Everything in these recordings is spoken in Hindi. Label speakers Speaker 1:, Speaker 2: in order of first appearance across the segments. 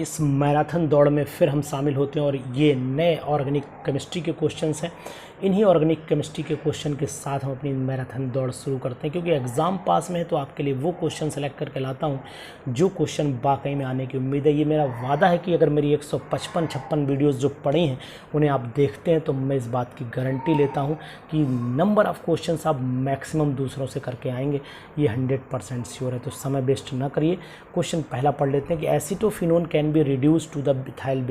Speaker 1: इस मैराथन दौड़ में फिर हम शामिल होते हैं और ये नए ऑर्गेनिक केमिस्ट्री के क्वेश्चंस हैं। इन्हीं ऑर्गेनिक केमिस्ट्री के क्वेश्चन के साथ हम अपनी मैराथन दौड़ शुरू करते हैं, क्योंकि एग्ज़ाम पास में है तो आपके लिए वो क्वेश्चन सेलेक्ट करके लाता हूँ जो क्वेश्चन वाकई में आने की उम्मीद है। ये मेरा वादा है कि अगर मेरी 155-56 वीडियोज़ जो पड़ी हैं उन्हें आप देखते हैं तो मैं इस बात की गारंटी लेता हूँ कि नंबर ऑफ़ क्वेश्चन आप मैक्सिमम दूसरों से करके आएंगे, ये 100% श्योर है। तो समय वेस्ट ना करिए, क्वेश्चन पहला पढ़ लेते हैं कि acetophenone can be reduce to the ethyl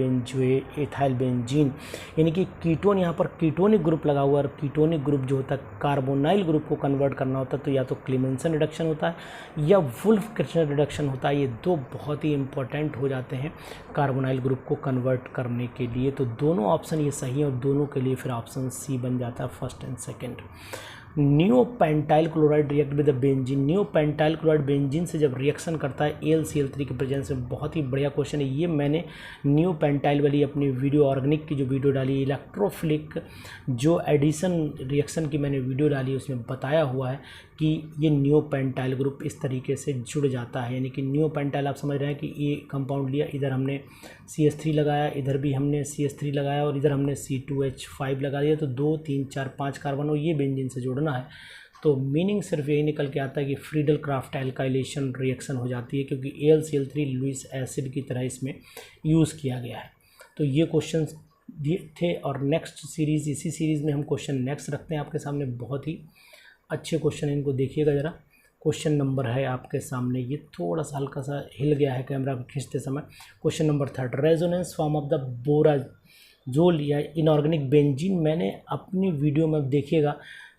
Speaker 1: benzene, यानी कि कीटोन, यहाँ पर कीटोनिक ग्रुप लगा हुआ है। और कीटोनिक ग्रुप जो होता है कार्बोनाइल ग्रुप को कन्वर्ट करना होता है तो या तो क्लीमेंसन रिडक्शन होता है या वुल्फ क्रिस्टल रिडक्शन होता है। ये दो बहुत ही इंपॉर्टेंट हो जाते हैं कार्बोनाइल ग्रुप को कन्वर्ट करने के लिए। तो दोनों ऑप्शन ये सही है और दोनों के लिए फिर ऑप्शन सी बन जाता है, first and second. Neopentyl chloride react with the benzene, neopentyl chloride benzene से जब रिएक्शन करता है AlCl3 के प्रेजेंस में। बहुत ही बढ़िया क्वेश्चन है ये, मैंने नियोपेंटाइल वाली अपनी वीडियो ऑर्गेनिक की जो वीडियो डाली, इलेक्ट्रोफिलिक जो एडिशन रिएक्शन की मैंने वीडियो डाली, उसमें बताया हुआ है कि ये नियोपेंटाइल ग्रुप इस तरीके से जुड़ जाता है। यानी कि नियोपेंटाइल आप समझ रहे हैं कि ये कंपाउंड लिया, इधर हमने CH3 लगाया, इधर भी हमने CH3 लगाया और इधर हमने C2H5 लगा दिया, तो 2 3 4 5 कार्बन और ये बेंजीन से जोड़ना है। तो मीनिंग सिर्फ यही निकल के आता है कि फ्रीडल क्राफ्ट एल्काइलेशन रिएक्शन हो जाती है, क्योंकि AlCl3 लुईस एसिड की तरह इसमें यूज़ किया गया है। तो ये क्वेश्चन थे और नेक्स्ट सीरीज़, इसी सीरीज़ में हम क्वेश्चन नेक्स्ट रखते हैं आपके सामने। बहुत ही अच्छे क्वेश्चन है, इनको देखिएगा ज़रा। क्वेश्चन नंबर है आपके सामने, ये थोड़ा सा हल्का सा हिल गया है कैमरा को खींचते समय। Question number 3, resonance form of the borazole या इनऑर्गेनिक बेंजीन। मैंने अपनी वीडियो में देखिएगा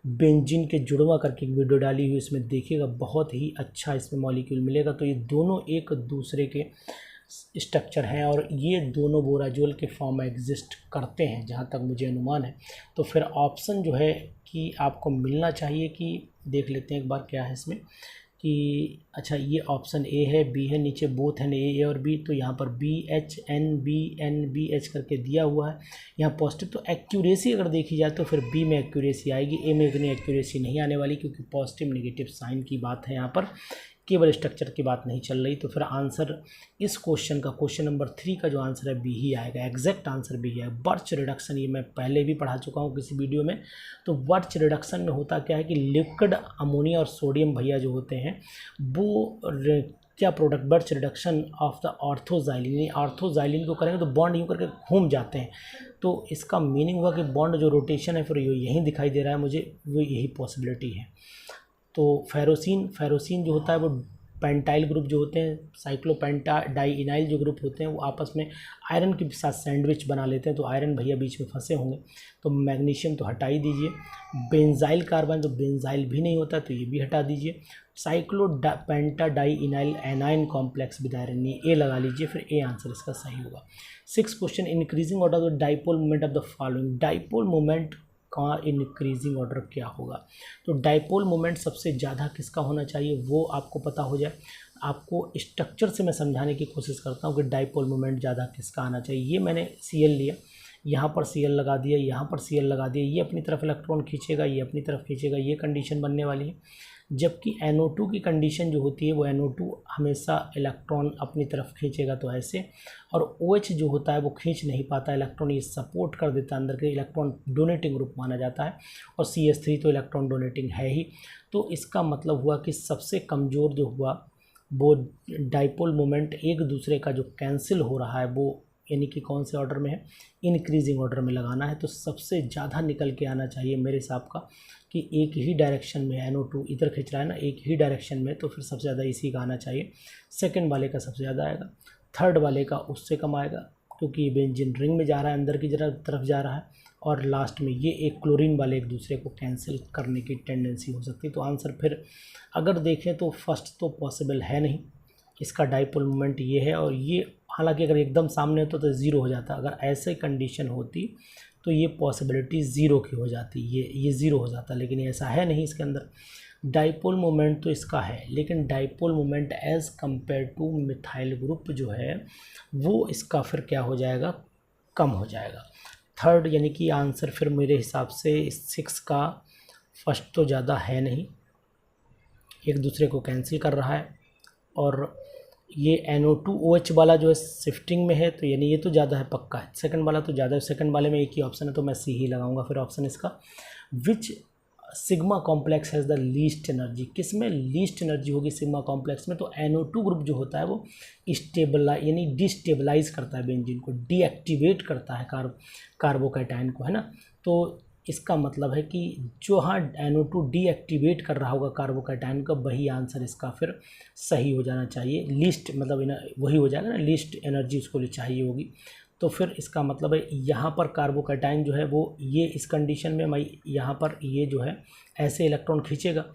Speaker 1: बेंजीन के जुड़वा करके एक वीडियो डाली हुई, इसमें देखिएगा बहुत ही अच्छा इसमें मॉलिक्यूल मिलेगा। तो ये दोनों एक दूसरे के स्ट्रक्चर हैं और ये दोनों बोराजोल के फॉर्म में एग्जिस्ट करते हैं जहाँ तक मुझे अनुमान है। तो फिर ऑप्शन जो है कि आपको मिलना चाहिए कि देख लेते हैं एक बार क्या है इसमें कि अच्छा ये ऑप्शन ए है, बी है, नीचे बोथ हैं ए और बी, तो यहाँ पर BHNBNBH करके दिया हुआ है यहाँ पॉजिटिव। तो एक्यूरेसी अगर देखी जाए तो फिर बी में एक्यूरेसी आएगी, ए में इतनी एक्यूरेसी नहीं आने वाली, क्योंकि पॉजिटिव नेगेटिव साइन की बात है यहाँ पर, केवल स्ट्रक्चर की बात नहीं चल रही। तो फिर आंसर इस क्वेश्चन का, क्वेश्चन नंबर 3 का जो आंसर है बी ही आएगा, एग्जैक्ट आंसर बी है। बर्च रिडक्शन ये मैं पहले भी पढ़ा चुका हूँ किसी वीडियो में। तो बर्च रिडक्शन में होता क्या है कि लिक्विड अमोनिया और सोडियम भैया जो होते हैं वो क्या product, birch reduction of the ऑर्थोजाइलिन, ऑर्थोजाइलिन को करेंगे तो बॉन्ड यूँ करके घूम जाते हैं। तो इसका मीनिंग हुआ कि बॉन्ड जो रोटेशन है फिर यहीं दिखाई दे रहा है मुझे, वो यही पॉसिबिलिटी है। तो फेरोसिन जो होता है वो पेंटाइल ग्रुप जो होते हैं, साइक्लोपेंटाडाइइनाइल जो ग्रुप होते हैं वो आपस में आयरन के साथ सैंडविच बना लेते हैं, तो आयरन भैया बीच में फंसे होंगे। तो मैग्नीशियम तो हटा ही दीजिए। बेंजाइल कार्बन, तो बेंजाइल भी नहीं होता तो ये भी हटा दीजिए। साइक्लोपेंटाडाइइनाइल एनाइन कॉम्प्लेक्स विद आयरन, ए लगा लीजिए, फिर ए आंसर इसका सही होगा। 6 question, increasing order of the dipole moment of the following, dipole moment का इंक्रीजिंग ऑर्डर क्या होगा। तो डाइपोल मोमेंट सबसे ज़्यादा किसका होना चाहिए वो आपको पता हो जाए। आपको स्ट्रक्चर से मैं समझाने की कोशिश करता हूँ कि डाइपोल मोमेंट ज़्यादा किसका आना चाहिए। ये मैंने Cl लिया, यहाँ पर Cl लगा दिया, यहाँ पर Cl लगा दिया, ये अपनी तरफ इलेक्ट्रॉन खींचेगा, ये अपनी तरफ खींचेगा, ये कंडीशन बनने वाली है। जबकि NO2 की कंडीशन जो होती है वो NO2 हमेशा इलेक्ट्रॉन अपनी तरफ खींचेगा, तो ऐसे। और OH जो होता है वो खींच नहीं पाता इलेक्ट्रॉन, ये सपोर्ट कर देता है, अंदर के इलेक्ट्रॉन डोनेटिंग ग्रुप माना जाता है, और CH3 तो इलेक्ट्रॉन डोनेटिंग है ही। तो इसका मतलब हुआ कि सबसे कमज़ोर जो हुआ वो डाइपोल मोमेंट एक दूसरे का जो कैंसिल हो रहा है वो, यानी कि कौन से ऑर्डर में है, इंक्रीजिंग ऑर्डर में लगाना है। तो सबसे ज़्यादा निकल के आना चाहिए मेरे हिसाब का कि एक ही डायरेक्शन में NO2 इधर खींच रहा है ना, एक ही डायरेक्शन में, तो फिर सबसे ज़्यादा इसी का आना चाहिए। सेकंड वाले का सबसे ज़्यादा आएगा, थर्ड वाले का उससे कम आएगा, क्योंकि ये बेंजीन रिंग में जा रहा है, अंदर की तरफ जा रहा है, और लास्ट में ये एक क्लोरीन वाले एक दूसरे को कैंसिल करने की टेंडेंसी हो सकती है। तो आंसर फिर अगर देखें तो फर्स्ट तो पॉसिबल है नहीं, इसका डाइपोल मोमेंट ये है, और ये हालांकि अगर एकदम सामने होता तो ज़ीरो हो जाता। अगर ऐसे कंडीशन होती तो ये पॉसिबिलिटी ज़ीरो की हो जाती, ये ज़ीरो हो जाता, लेकिन ऐसा है नहीं इसके अंदर। डाइपोल मोमेंट तो इसका है, लेकिन dipole moment as compare two methyl group जो है वो इसका फिर क्या हो जाएगा, कम हो जाएगा। थर्ड यानी कि आंसर फिर मेरे हिसाब से 6 का फर्स्ट तो ज़्यादा है नहीं, एक दूसरे को कैंसिल कर रहा है, और ये NO2OH वाला जो है शिफ्टिंग में है, तो यानी ये तो ज़्यादा है पक्का है। सेकंड वाला तो ज़्यादा है, सेकंड वाले में एक ही ऑप्शन है तो मैं सी ही लगाऊंगा फिर ऑप्शन इसका। Which sigma complex has the least energy, किस में लीस्ट एनर्जी होगी सिग्मा कॉम्प्लेक्स में? तो NO2 ग्रुप जो होता है वो स्टेबलाइज यानी डिस्टेबलाइज करता है बेंजीन को, डीएक्टिवेट करता है कार्बोकैटायन को, है ना। तो इसका मतलब है कि जो हाँ NO2 डीएक्टिवेट कर रहा होगा कार्बोकैटायन का, वही आंसर इसका फिर सही हो जाना चाहिए। लीस्ट मतलब वही हो जाएगा ना, लीस्ट एनर्जी उसको लिए चाहिए होगी। तो फिर इसका मतलब है यहाँ पर कार्बोकैटायन जो है वो ये इस कंडीशन में मैं यहाँ पर ये जो है ऐसे इलेक्ट्रॉन खींचेगा।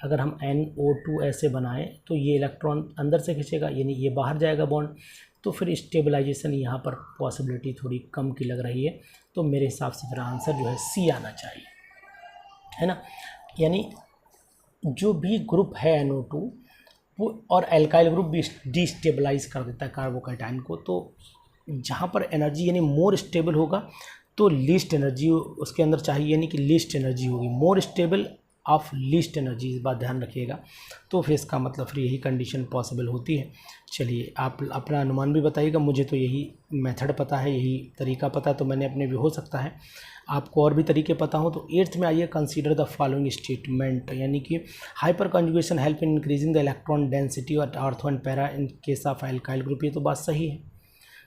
Speaker 1: अगर हम NO2 ऐसे बनाएं तो ये इलेक्ट्रॉन अंदर से खींचेगा, यानी ये बाहर जाएगा बॉन्ड। तो फिर स्टेबलाइजेशन यहाँ पर पॉसिबिलिटी थोड़ी कम की लग रही है। तो मेरे हिसाब से फिर आंसर जो है सी आना चाहिए, है ना। यानी जो भी ग्रुप है NO2 वो और एल्काइल ग्रुप भी डिस्टेबलाइज कर देता है कार्बोकैटायन को। तो जहाँ पर एनर्जी यानी मोर स्टेबल होगा तो लीस्ट एनर्जी उसके अंदर चाहिए, यानी कि लीस्ट एनर्जी होगी, more stable of least energy, इस बात ध्यान रखिएगा। तो फिर इसका मतलब फिर यही कंडीशन पॉसिबल होती है। चलिए आप अपना अनुमान भी बताइएगा, मुझे तो यही मेथड पता है, यही तरीका पता है, तो मैंने अपने भी हो सकता है आपको और भी तरीके पता हो। तो 8th में आइए, कंसीडर द फॉलोइंग स्टेटमेंट, यानी कि hyperconjugation help in increasing the electron density और ortho and para in case of alkyl group, ये तो बात सही है,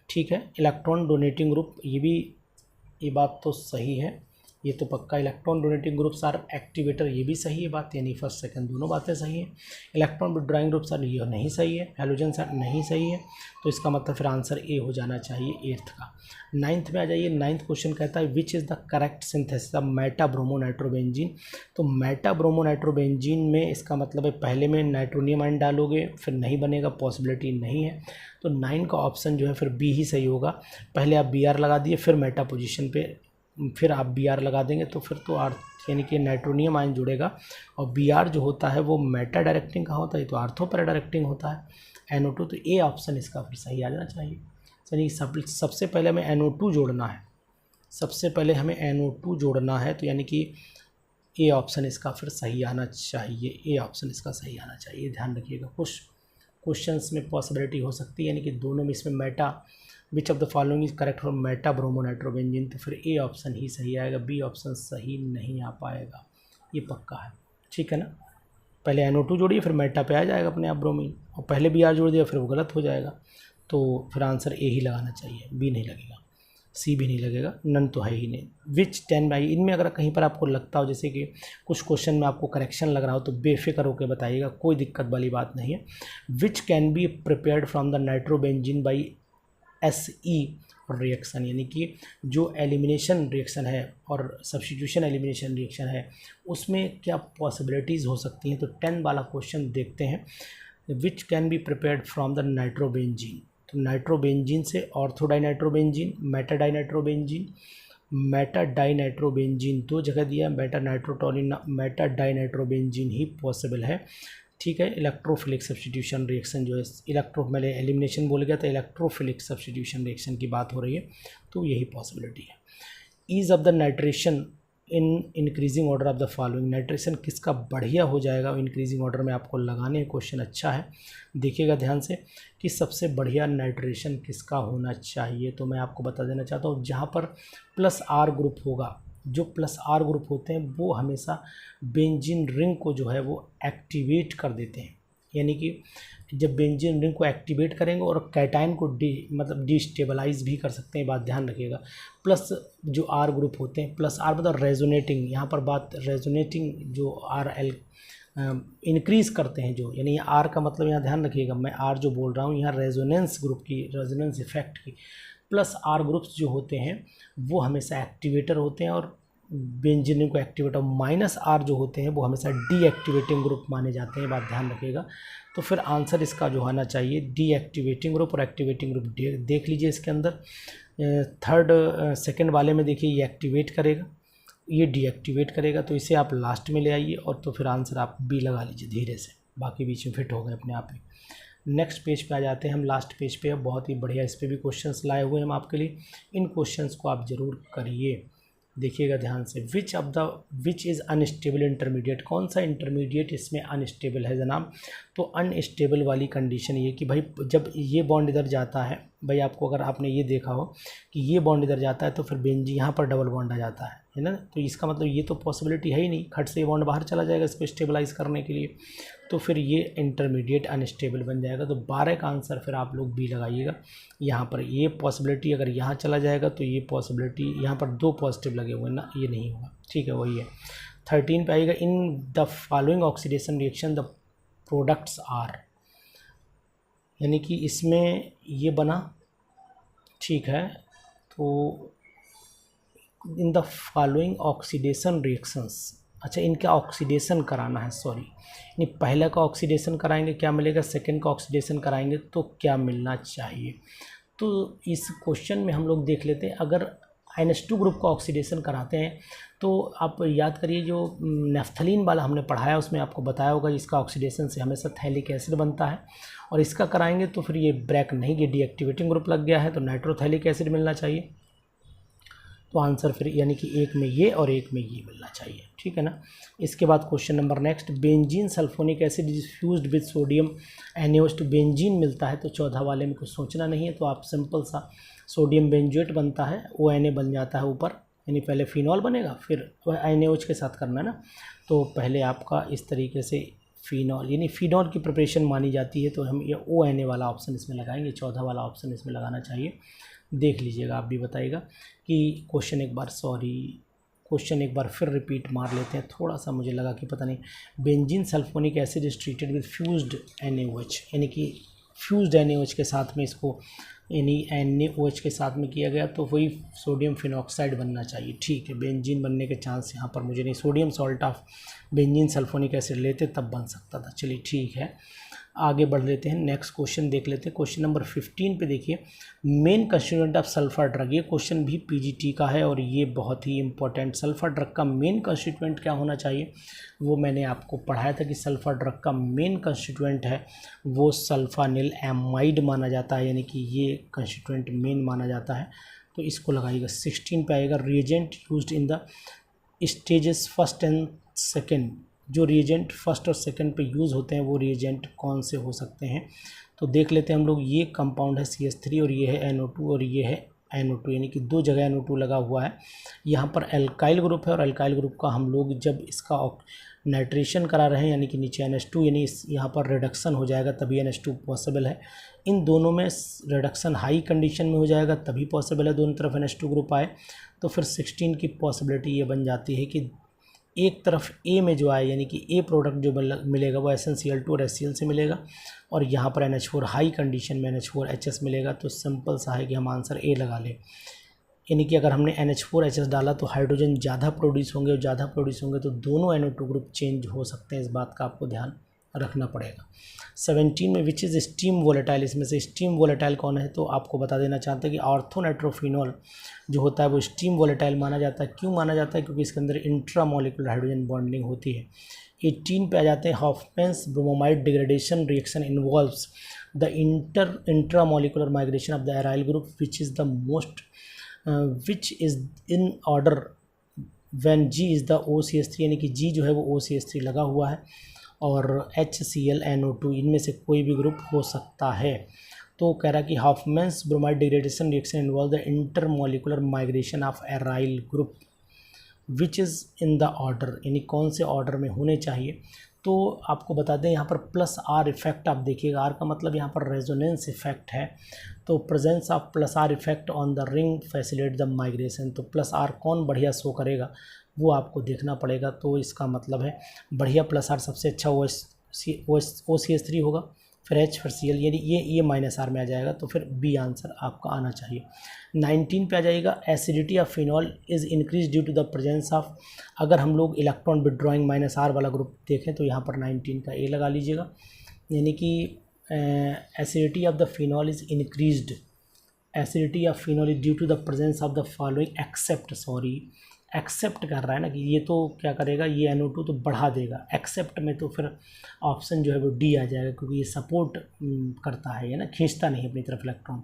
Speaker 1: ठीक है। इलेक्ट्रॉन डोनेटिंग ग्रुप, ये बात तो सही है, ये तो पक्का। Electron donating groups are activator, ये भी सही है बात, यानी फर्स्ट सेकंड दोनों बातें सही हैं। इलेक्ट्रॉन विड्रॉइंग ग्रुप्स आर, ये नहीं सही है। हैलोजन आर नहीं सही है। तो इसका मतलब फिर आंसर ए हो जाना चाहिए 8th का। 9th में आ जाइए। 9th क्वेश्चन कहता है which is the correct synthesis of metabromonitrobenzene. तो मेटाब्रोमोनाइट्रोबेंजीन में इसका मतलब है पहले में नाइट्रोनियम आयन डालोगे फिर नहीं बनेगा, पॉसिबिलिटी नहीं है। तो 9 का ऑप्शन जो है फिर बी ही सही होगा। पहले आप Br लगा दिए, फिर मेटा पोजिशन पे फिर आप Br लगा देंगे, तो फिर तो यानी कि नाइट्रोनियम आयन जुड़ेगा। और Br जो होता है वो मेटा डायरेक्टिंग का होता है, तो आर्थो पैरा डायरेक्टिंग होता है NO2। तो ए ऑप्शन इसका फिर सही आ जाना चाहिए। यानी सबसे पहले हमें NO2 जोड़ना है, सबसे पहले हमें NO2 जोड़ना है, तो यानी कि ए ऑप्शन इसका फिर सही आना चाहिए, ए ऑप्शन इसका सही आना चाहिए। ध्यान रखिएगा, कुछ क्वेश्चंस में पॉसिबिलिटी हो सकती है, यानी कि दोनों में इसमें meta, which of the following is correct for meta bromonitrobenzene, तो फिर ए ऑप्शन ही सही आएगा, बी ऑप्शन सही नहीं आ पाएगा, ये पक्का है, ठीक है ना। पहले NO2 जोड़िए फिर मेटा पे आ जाएगा अपने आप ब्रोमीन, और पहले Br जोड़ दिया फिर वो गलत हो जाएगा। तो फिर आंसर ए ही लगाना चाहिए, बी नहीं लगेगा, सी भी नहीं लगेगा, नन तो है ही नहीं। विच 10 बाई, इनमें अगर कहीं पर आपको लगता हो जैसे कि कुछ क्वेश्चन में आपको करेक्शन लग रहा हो तो बेफिक्र होकर बताइएगा, कोई दिक्कत वाली बात नहीं है। Which can be prepared from the nitrobenzene by SE reaction, यानी कि जो एलिमिनेशन रिएक्शन है और सब्स्टिट्यूशन एलिमिनेशन रिएक्शन है उसमें क्या पॉसिबिलिटीज़ हो सकती हैं। तो 10 वाला क्वेश्चन देखते हैं। Which can be prepared from the nitrobenzene, तो नाइट्रोबेंजीन से ऑर्थोडाइनाइट्रोबेंजीन, मेटाडाइनाइट्रोबेंजीन, मेटाडाइनाइट्रोबेंजीन दो जगह दिया है, मेटाडाइनाइट्रोबेंजीन ही पॉसिबल है, ठीक है। इलेक्ट्रोफिलिक सब्स्टिट्यूशन रिएक्शन जो है, मैंने एलिमिनेशन बोल गया था, इलेक्ट्रोफिलिक सब्स्टिट्यूशन रिएक्शन की बात हो रही है, तो यही पॉसिबिलिटी है। Ease of the nitration in increasing order of the following, nitration किसका बढ़िया हो जाएगा इंक्रीजिंग ऑर्डर में आपको लगाने, क्वेश्चन अच्छा है, देखिएगा ध्यान से कि सबसे बढ़िया नाइट्रेशन किसका होना चाहिए। तो मैं आपको बता देना चाहता हूँ, जहाँ पर +R ग्रुप होगा, जो +R ग्रुप होते हैं वो हमेशा बेंजीन रिंग को जो है वो एक्टिवेट कर देते हैं, यानी कि जब बेंजीन रिंग को एक्टिवेट करेंगे और कैटायन को डिस्टेबलाइज भी कर सकते हैं, बात ध्यान रखिएगा। प्लस जो R ग्रुप होते हैं, +R मतलब रेजोनेटिंग, यहाँ पर बात रेजोनेटिंग जो RL इंक्रीज़ करते हैं जो, यानी R का मतलब यहाँ ध्यान रखिएगा, मैं R जो बोल रहा हूँ यहाँ रेजोनेंस ग्रुप की, रेजोनेंस इफेक्ट की। +R ग्रुप्स जो होते हैं वो हमेशा एक्टिवेटर होते हैं और बेंजीन को एक्टिवेटर, -R जो होते हैं वो हमेशा डीएक्टिवेटिंग ग्रुप माने जाते हैं, बात ध्यान रखिएगा। तो फिर आंसर इसका जो आना चाहिए डीएक्टिवेटिंग ग्रुप और एक्टिवेटिंग ग्रुप, देख लीजिए इसके अंदर सेकंड वाले में देखिए ये एक्टिवेट करेगा, ये डीएक्टिवेट करेगा, तो इसे आप लास्ट में ले आइए और तो फिर आंसर आप बी लगा लीजिए धीरे से, बाकी बीच में फिट हो गए अपने आप ही। नेक्स्ट पेज पे आ जाते हैं हम, लास्ट पेज पे है, बहुत ही बढ़िया इस पर भी क्वेश्चंस लाए हुए हैं हम आपके लिए, इन क्वेश्चंस को आप ज़रूर करिए, देखिएगा ध्यान से, विच इज़ अनस्टेबल इंटरमीडिएट, कौन सा इंटरमीडिएट इसमें अनस्टेबल है जनाब। तो अनस्टेबल वाली कंडीशन ये कि भाई जब ये बॉन्ड इधर जाता है, भाई आपको अगर आपने ये देखा हो कि ये बॉन्ड इधर जाता है तो फिर बेंजीन यहाँ पर डबल बॉन्ड आ जाता है ना, तो इसका मतलब ये तो पॉसिबिलिटी है ही नहीं, खट से ये बॉन्ड बाहर चला जाएगा इसको स्टेबलाइज करने के लिए, तो फिर ये इंटरमीडिएट अनस्टेबल बन जाएगा। तो 12 का आंसर फिर आप लोग बी लगाइएगा। यहाँ पर ये पॉसिबिलिटी अगर यहाँ चला जाएगा तो ये पॉसिबिलिटी, यहाँ पर 2 पॉजिटिव लगे हुए हैं ना, ये नहीं होगा, ठीक है, वही है। 13 पे आएगा, in the following oxidation reaction the products are, यानी कि इसमें ये बना, ठीक है, तो in the following oxidation reactions, अच्छा इनका ऑक्सीडेशन कराना है, सॉरी, यानी पहला का ऑक्सीडेशन कराएंगे क्या मिलेगा, सेकंड का ऑक्सीडेशन कराएंगे तो क्या मिलना चाहिए। तो इस क्वेश्चन में हम लोग देख लेते हैं, अगर NH2 ग्रुप का ऑक्सीडेशन कराते हैं तो आप याद करिए जो नेफ्थलीन वाला हमने पढ़ाया उसमें आपको बताया होगा इसका ऑक्सीडेशन से हमेशा थैलिक एसिड बनता है, और इसका कराएंगे तो फिर ये ब्रेक नहीं, ये डीएक्टिवेटिंग ग्रुप लग गया है तो नाइट्रोथैलिक एसिड मिलना चाहिए। तो आंसर फिर यानी कि एक में ये और एक में ये मिलना चाहिए, ठीक है ना। इसके बाद question number next, benzene sulphonic acid is fused with sodium NaOH, तो बेंजीन मिलता है तो 14 वाले में कुछ सोचना नहीं है, तो आप सिंपल सा सोडियम बेंजोएट बनता है, ONA बन जाता है ऊपर, यानी पहले फिनॉल बनेगा फिर NaOH के साथ करना है ना, तो पहले आपका इस तरीके से फिनॉल, यानी फिनॉल की प्रिपरेशन मानी जाती है, तो हम ये ONA वाला ऑप्शन इसमें लगाएंगे, 14 वाला ऑप्शन इसमें लगाना चाहिए। देख लीजिएगा, आप भी बताइएगा कि क्वेश्चन एक बार फिर रिपीट मार लेते हैं, थोड़ा सा मुझे लगा कि पता नहीं, benzene sulphonic acid is treated with fused NaOH, यानी कि फ्यूज्ड NaOH के साथ में इसको, यानी NaOH के साथ में किया गया तो वही सोडियम फिनॉक्साइड बनना चाहिए, ठीक है। बेंजीन बनने के चांस यहाँ पर मुझे नहीं, sodium salt of benzene sulphonic acid लेते तब बन सकता था, चलिए ठीक है। आगे बढ़ लेते हैं, नेक्स्ट क्वेश्चन देख लेते हैं। क्वेश्चन नंबर 15 पे देखिए, main constituent of sulphur drug, ये क्वेश्चन भी पीजीटी का है और ये बहुत ही इंपॉर्टेंट, सल्फर ड्रग का मेन कंस्टिट्यूएंट क्या होना चाहिए, वो मैंने आपको पढ़ाया था कि सल्फर ड्रग का मेन कंस्टिट्यूएंट है वो सल्फानिल एमाइड माना जाता है, यानी कि ये कंस्टिट्यूएंट मेन माना जाता है, तो इसको लगाइएगा। 16 पे आएगा, reagent used in the stages first and second, जो रिएजेंट फर्स्ट और सेकंड पे यूज़ होते हैं वो रिएजेंट कौन से हो सकते हैं, तो देख लेते हैं हम लोग। ये कंपाउंड है CH3 और ये है NO2 और ये है NO2, यानी कि 2 जगह NO2 लगा हुआ है। यहाँ पर एल्काइल ग्रुप है और एल्काइल ग्रुप का हम लोग जब इसका नाइट्रेशन करा रहे हैं, यानी कि नीचे NH2, यानी यहाँ पर रिडक्शन हो जाएगा तभी NH2 पॉसिबल है। इन दोनों में रिडक्शन हाई कंडीशन में हो जाएगा तभी पॉसिबल है दोनों तरफ NH2 ग्रुप आए, तो फिर 16 की पॉसिबिलिटी ये बन जाती है कि एक तरफ ए में जो आए, यानी कि ए प्रोडक्ट जो मिलेगा वो SnCl2 और HCl से मिलेगा, और यहाँ पर NH4 हाई कंडीशन में NH4HS मिलेगा, तो सिंपल सा है कि हम आंसर ए लगा लें। यानी कि अगर हमने NH4HS डाला तो हाइड्रोजन ज़्यादा प्रोड्यूस होंगे, और ज़्यादा प्रोड्यूस होंगे तो दोनों NO2 ग्रुप चेंज हो सकते हैं, इस बात का आपको ध्यान रखना पड़ेगा। 17 में विच इज़ स्टीम वोलेटाइल, इसमें से स्टीम वोलेटाइल कौन है, तो आपको बता देना चाहते हैं कि ऑर्थोनाइट्रोफिनॉल जो होता है वो स्टीम वोलेटाइल माना जाता है। क्यों माना जाता है, क्योंकि इसके अंदर इंट्रामोलिकुलर हाइड्रोजन बॉन्डिंग होती है। 18 पे आ जाते हैं, Hofmann's bromamide degradation reaction involves the intramolecular migration of the aryl group which is the most which is in order when G is the OCH3, यानी कि G जो है वो OCH3 लगा हुआ है, और HCl NO2 इनमें से कोई भी ग्रुप हो सकता है। तो कह रहा कि Hofmann's bromide degradation reaction involve the intermolecular migration of aryl group which is in the order, यानी कौन से ऑर्डर में होने चाहिए। तो आपको बता दें यहाँ पर +R इफेक्ट आप देखिएगा, R का मतलब यहाँ पर रेजोनेंस इफेक्ट है, तो presence of +R effect on the ring facilitate the migration, तो +R कौन बढ़िया शो करेगा वो आपको देखना पड़ेगा। तो इसका मतलब है बढ़िया +R सबसे अच्छा OCH3 होगा, फिर H फिर Cl, यानी ये -R में आ जाएगा, तो फिर B आंसर आपका आना चाहिए। 19 पे आ जाएगा, acidity of phenol is increase due to the presence of, अगर हम लोग इलेक्ट्रॉन विड्रॉइंग -R वाला ग्रुप देखें तो यहाँ पर 19 का A लगा लीजिएगा, यानी कि acidity of the phenol is increased, acidity of phenol is due to the presence of the following except except कर रहा है ना कि ये तो क्या करेगा, ये NO2 तो बढ़ा देगा। एक्सेप्ट में तो फिर ऑप्शन जो है वो डी आ जाएगा, क्योंकि ये सपोर्ट करता है, ये ना खींचता नहीं अपनी तरफ इलेक्ट्रॉन।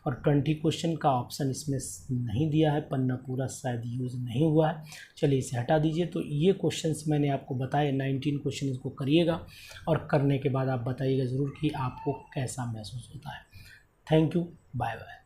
Speaker 1: और 20 क्वेश्चन का ऑप्शन इसमें नहीं दिया है, पन्ना पूरा शायद यूज़ नहीं हुआ है। चलिए इसे हटा दीजिए। तो ये क्वेश्चंस मैंने आपको बताए, 19 क्वेश्चन इसको करिएगा और करने के बाद आप बताइएगा ज़रूर कि आपको कैसा महसूस होता है। Thank you, bye bye.